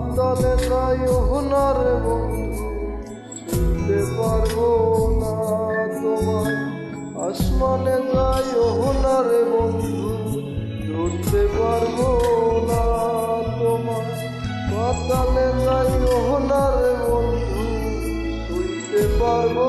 পাতালে যাইও না রে বন্ধু, ছুঁতে পারবো না তোমায়। আসমানে যাইও না রে বন্ধু, ধরতে পারবো না তোমায়। পাতালে যাইও না রে বন্ধু, ছুঁতে পারবো